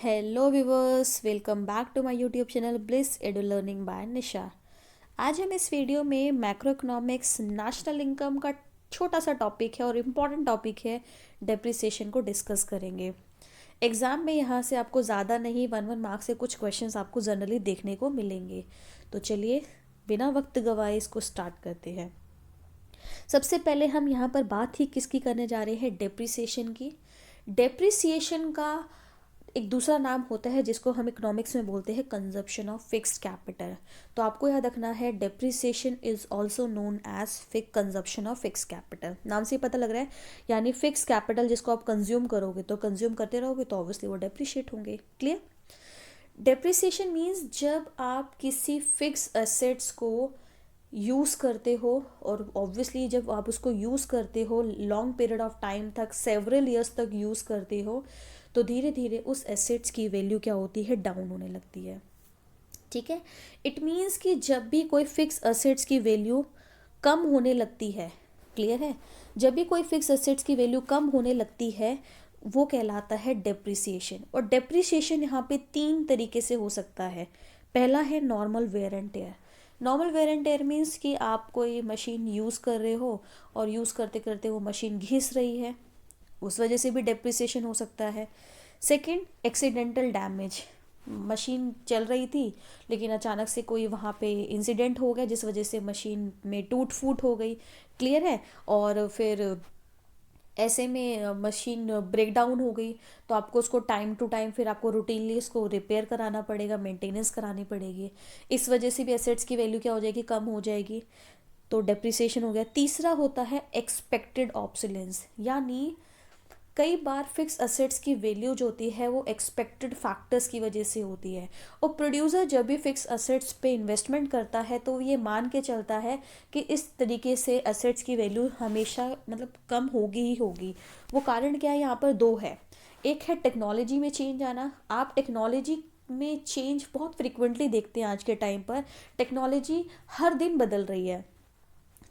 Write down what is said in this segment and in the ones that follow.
Hello viewers, welcome back to my YouTube channel bliss edu learning by Nisha. आज हम इस video में macro economics national income का छोटा सा टॉपिक है और इम्पॉर्टेंट टॉपिक है, डेप्रिसिएशन को डिस्कस करेंगे। एग्ज़ाम में यहाँ से आपको ज़्यादा नहीं 1 मार्क्स से कुछ क्वेश्चंस आपको जनरली देखने को मिलेंगे। तो चलिए बिना वक्त गवाए इसको स्टार्ट करते हैं। सबसे पहले हम यहाँ पर बात ही किसकी करने जा रहे हैं, डेप्रिसिएशन की। डेप्रिसिएशन का एक दूसरा नाम होता है जिसको हम इकोनॉमिक्स में बोलते हैं कंजप्शन ऑफ फिक्स्ड कैपिटल। तो आपको याद रखना है, depreciation is also known as consumption of fixed capital. नाम से ही पता लग रहा है, यानी फिक्स कैपिटल जिसको आप कंज्यूम करोगे तो कंज्यूम करते रहोगे तो ऑब्वियसली वो डेप्रिशिएट होंगे। क्लियर। डेप्रिसिएशन मीन्स जब आप किसी फिक्स एसेट्स को यूज़ करते हो और ऑब्वियसली जब आप उसको यूज़ करते हो लॉन्ग पीरियड ऑफ टाइम तक, सेवरल ईयर्स तक यूज़ करते हो, तो धीरे धीरे उस एसेट्स की वैल्यू क्या होती है, डाउन होने लगती है। ठीक है। इट मीन्स कि जब भी कोई फिक्स एसेट्स की वैल्यू कम होने लगती है, क्लियर है, जब भी कोई फिक्स एसेट्स की वैल्यू कम होने लगती है वो कहलाता है डेप्रिसिएशन। और डेप्रिसिएशन यहाँ पे 3 तरीके से हो सकता है। पहला है normal wear and tier. Normal wear and tier means कि आप कोई मशीन यूज़ कर रहे हो और यूज़ करते करते वो मशीन घिस रही है, उस वजह से भी डेप्रिसिएशन हो सकता है। Second, accidental damage. मशीन चल रही थी लेकिन अचानक से कोई वहाँ पे इंसिडेंट हो गया जिस वजह से मशीन में टूट फूट हो गई, क्लियर है, और फिर ऐसे में मशीन ब्रेक डाउन हो गई तो आपको उसको टाइम टू टाइम फिर आपको रूटीनली उसको रिपेयर कराना पड़ेगा, मेंटेनेंस करानी पड़ेगी। इस वजह से भी एसेट्स की वैल्यू क्या हो जाएगी, कम हो जाएगी, तो डेप्रिसिएशन हो गया। तीसरा होता है एक्सपेक्टेड ऑब्सोलेंस, यानी कई बार फिक्स असेट्स की वैल्यू जो होती है वो एक्सपेक्टेड फैक्टर्स की वजह से होती है। और प्रोड्यूसर जब भी फिक्स असेट्स पे इन्वेस्टमेंट करता है तो ये मान के चलता है कि इस तरीके से असेट्स की वैल्यू हमेशा मतलब कम होगी ही होगी। वो कारण क्या है, यहाँ पर 2 है। एक है टेक्नोलॉजी में चेंज आना। आप टेक्नोलॉजी में चेंज बहुत फ्रिक्वेंटली देखते हैं। आज के टाइम पर टेक्नोलॉजी हर दिन बदल रही है,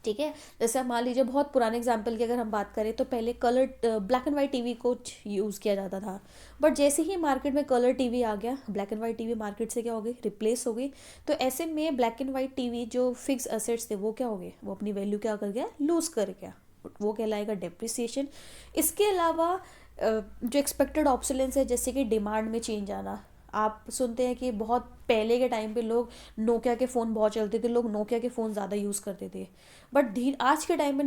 ठीक है। जैसे आप मान लीजिए, बहुत पुराने एग्जाम्पल की अगर हम बात करें तो पहले colour black and white TV को यूज़ किया जाता था, बट जैसे ही मार्केट में कलर टीवी आ गया, black and white TV market से क्या हो गई, रिप्लेस हो गई। तो ऐसे में ब्लैक एंड वाइट टीवी जो फिक्स असेट्स थे वो क्या हो गए, वो अपनी वैल्यू क्या कर गया, लूज़ कर गया, वो कहलाएगा डेप्रिसिएशन। इसके अलावा जो एक्सपेक्टेड ऑब्सोलेंस है, जैसे कि डिमांड में चेंज आना। आप सुनते हैं कि बहुत पहले के टाइम पे लोग नोकिया के फ़ोन बहुत चलते थे, लोग नोकिया के फ़ोन ज़्यादा यूज़ करते थे, बट धीरे आज के टाइम में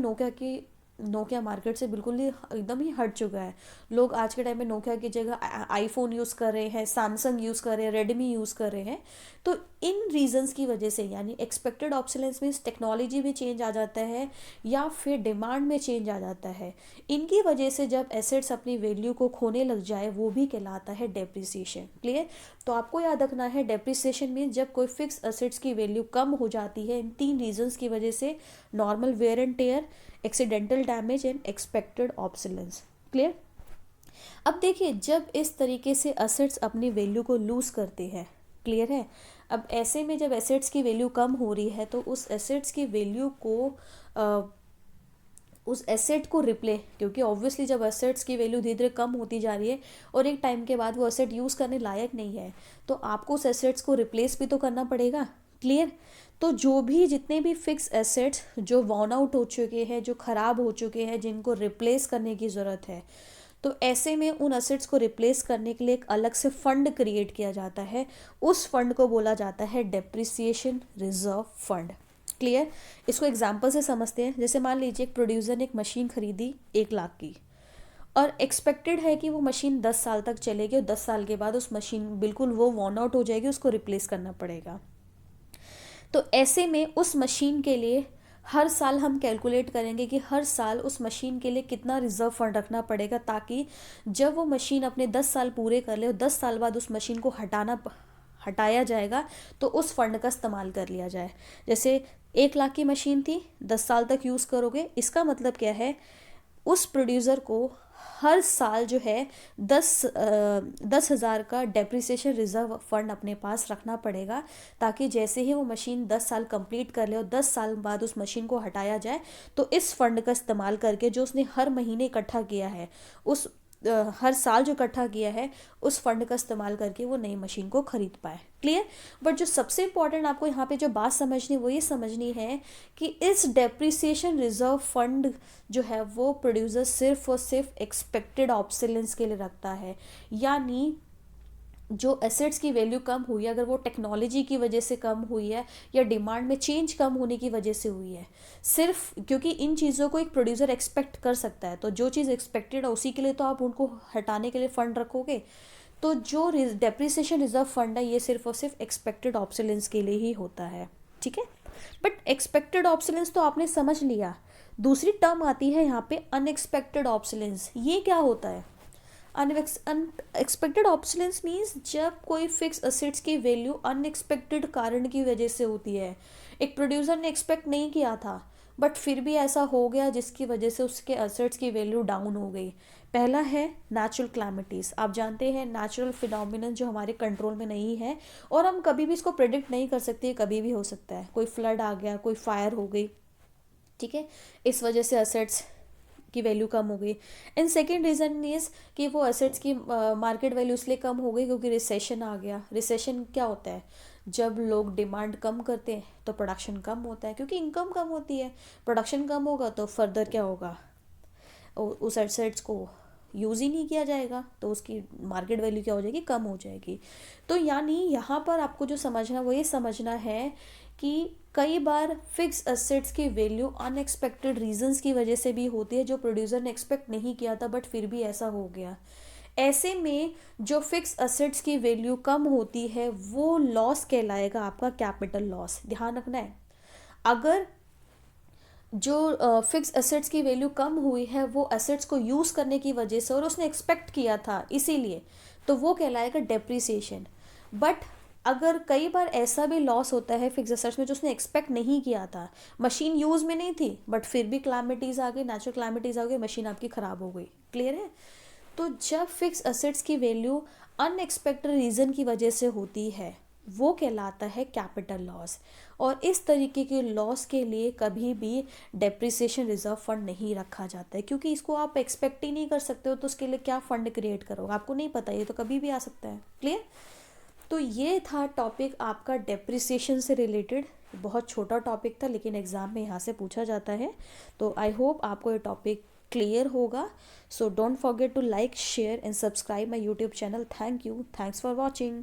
नोकिया मार्केट से बिल्कुल ही एकदम ही हट चुका है। लोग आज के टाइम में नोकिया की जगह आईफोन यूज़ कर रहे हैं, सैमसंग यूज़ कर रहे हैं, रेडमी यूज़ कर रहे हैं। तो इन रीजंस की वजह से, यानी एक्सपेक्टेड ऑब्सोलेंस मीन्स टेक्नोलॉजी में चेंज आ जाता है या फिर डिमांड में चेंज आ जाता है, इनकी वजह से जब एसेट्स अपनी वैल्यू को खोने लग जाए वो भी कहलाता है डेप्रिसिएशन। क्लियर। तो आपको याद रखना है, डेप्रिसिएशन मीन्स जब कोई फिक्स एसेट्स की वैल्यू कम हो जाती है इन 3 रीजंस की वजह से, normal wear and tear, accidental damage and expected obsolescence. Clear. अब देखिए, जब इस तरीके से एसेट्स अपनी वैल्यू को लूज़ करते हैं, क्लियर है, अब ऐसे में जब एसेट्स की वैल्यू कम हो रही है तो उस एसेट्स की वैल्यू को उस एसेट को क्योंकि ऑब्वियसली जब एसेट्स की वैल्यू धीरे धीरे कम होती जा रही है और एक टाइम के बाद वो एसेट यूज़ करने लायक नहीं है, तो आपको उस एसेट्स को रिप्लेस भी तो करना पड़ेगा। क्लियर। तो जो भी जितने भी फिक्स एसेट्स जो वॉर्न आउट हो चुके हैं, जो ख़राब हो चुके हैं, जिनको रिप्लेस करने की ज़रूरत है, तो ऐसे में उन एसेट्स को रिप्लेस करने के लिए एक अलग से फंड क्रिएट किया जाता है। उस फंड को बोला जाता है डेप्रिसिएशन रिजर्व फंड। क्लियर। इसको एग्जाम्पल से समझते हैं। जैसे मान लीजिए, एक प्रोड्यूसर ने एक मशीन खरीदी 1 लाख की और एक्सपेक्टेड है कि वो मशीन 10 साल तक चलेगी और 10 साल के बाद उस मशीन बिल्कुल वो वॉर्न आउट हो जाएगी, उसको रिप्लेस करना पड़ेगा। तो ऐसे में उस मशीन के लिए हर साल हम कैलकुलेट करेंगे कि हर साल उस मशीन के लिए कितना रिजर्व फंड रखना पड़ेगा, ताकि जब वो मशीन अपने 10 साल पूरे कर ले और 10 साल बाद उस मशीन को हटाया जाएगा तो उस फंड का इस्तेमाल कर लिया जाए। जैसे 1 लाख की मशीन थी, 10 साल तक यूज़ करोगे, इसका मतलब क्या है, उस प्रोड्यूसर को हर साल जो है 10,000 का डेप्रिसिएशन रिजर्व फंड अपने पास रखना पड़ेगा, ताकि जैसे ही वो मशीन 10 साल कंप्लीट कर ले और 10 साल बाद उस मशीन को हटाया जाए तो इस फंड का इस्तेमाल करके जो उसने हर महीने इकट्ठा किया है, उस हर साल जो इकट्ठा किया है उस फंड का इस्तेमाल करके वो नई मशीन को खरीद पाए। क्लियर। बट जो सबसे इम्पॉर्टेंट आपको यहाँ पे जो बात समझनी वो ये समझनी है कि इस डेप्रिसिएशन रिजर्व फंड जो है वो प्रोड्यूसर सिर्फ और सिर्फ एक्सपेक्टेड ऑब्सोलेंस के लिए रखता है। यानी जो एसेट्स की वैल्यू कम हुई है, अगर वो टेक्नोलॉजी की वजह से कम हुई है या डिमांड में चेंज कम होने की वजह से हुई है, सिर्फ क्योंकि इन चीज़ों को एक प्रोड्यूसर एक्सपेक्ट कर सकता है, तो जो चीज़ एक्सपेक्टेड है उसी के लिए तो आप उनको हटाने के लिए फंड रखोगे। तो जो डेप्रिसिएशन रिजर्व फंड है ये सिर्फ और सिर्फ एक्सपेक्टेड ऑब्सोलेंस के लिए ही होता है। ठीक है। बट एक्सपेक्टेड ऑब्सोलेंस तो आपने समझ लिया। दूसरी टर्म आती है यहाँ पे अनएक्सपेक्टेड ऑब्सोलेंस। ये क्या होता है? अनएक्सपेक्टेड ऑब्सोलेंस मीन्स जब कोई फिक्स असेट्स की वैल्यू अनएक्सपेक्टेड कारण की वजह से होती है। एक प्रोड्यूसर ने एक्सपेक्ट नहीं किया था बट फिर भी ऐसा हो गया जिसकी वजह से उसके असेट्स की वैल्यू डाउन हो गई। पहला है नेचुरल क्लैमिटीज़। आप जानते हैं नेचुरल फिनोमिनन जो हमारे कंट्रोल में नहीं है और हम कभी भी इसको प्रेडिक्ट नहीं कर सकते, कभी भी हो सकता है। कोई फ्लड आ गया, कोई फायर हो गई, ठीक है, इस वजह से असेट्स की वैल्यू कम हो गई। एंड सेकेंड रीज़न इज़ कि वो एसेट्स की मार्केट वैल्यू इसलिए कम हो गई क्योंकि रिसेशन आ गया। रिसेशन क्या होता है? जब लोग डिमांड कम करते हैं तो प्रोडक्शन कम होता है, क्योंकि इनकम कम होती है। प्रोडक्शन कम होगा तो फर्दर क्या होगा? उस एसेट्स को यूज़ ही नहीं किया जाएगा तो उसकी मार्केट वैल्यू क्या हो जाएगी? कम हो जाएगी। तो यानी यहाँ पर आपको जो समझना वो ये समझना है कि कई बार फिक्स एसेट्स की वैल्यू अनएक्सपेक्टेड रीजंस की वजह से भी होती है, जो प्रोड्यूसर ने एक्सपेक्ट नहीं किया था बट फिर भी ऐसा हो गया। ऐसे में जो फिक्स एसेट्स की वैल्यू कम होती है वो लॉस कहलाएगा आपका कैपिटल लॉस। ध्यान रखना है, अगर जो फिक्स एसेट्स की वैल्यू कम हुई है वो एसेट्स को यूज़ करने की वजह से और उसने एक्सपेक्ट किया था इसीलिए, तो वो कहलाएगा डेप्रिसिएशन। बट अगर कई बार ऐसा भी लॉस होता है फिक्स एसेट्स में जो उसने एक्सपेक्ट नहीं किया था, मशीन यूज़ में नहीं थी बट फिर भी क्लैमिटीज़ आ गई, नेचुरल क्लैमिटीज़ आ गई, मशीन आपकी ख़राब हो गई। क्लियर है। तो जब फिक्स एसेट्स की वैल्यू अनएक्सपेक्टेड रीज़न की वजह से होती है वो कहलाता है कैपिटल लॉस। और इस तरीके के लॉस के लिए कभी भी डेप्रिसिएशन रिजर्व फंड नहीं रखा जाता है, क्योंकि इसको आप एक्सपेक्ट ही नहीं कर सकते हो, तो उसके लिए क्या फंड क्रिएट करोगे? आपको नहीं पता, ये तो कभी भी आ सकता है। क्लियर। तो ये था टॉपिक आपका डेप्रिसिएशन से रिलेटेड। बहुत छोटा टॉपिक था लेकिन एग्ज़ाम में यहाँ से पूछा जाता है, तो आई होप आपको ये टॉपिक क्लियर होगा। So don't forget to like, share and subscribe my YouTube channel. Thank you, thanks for watching.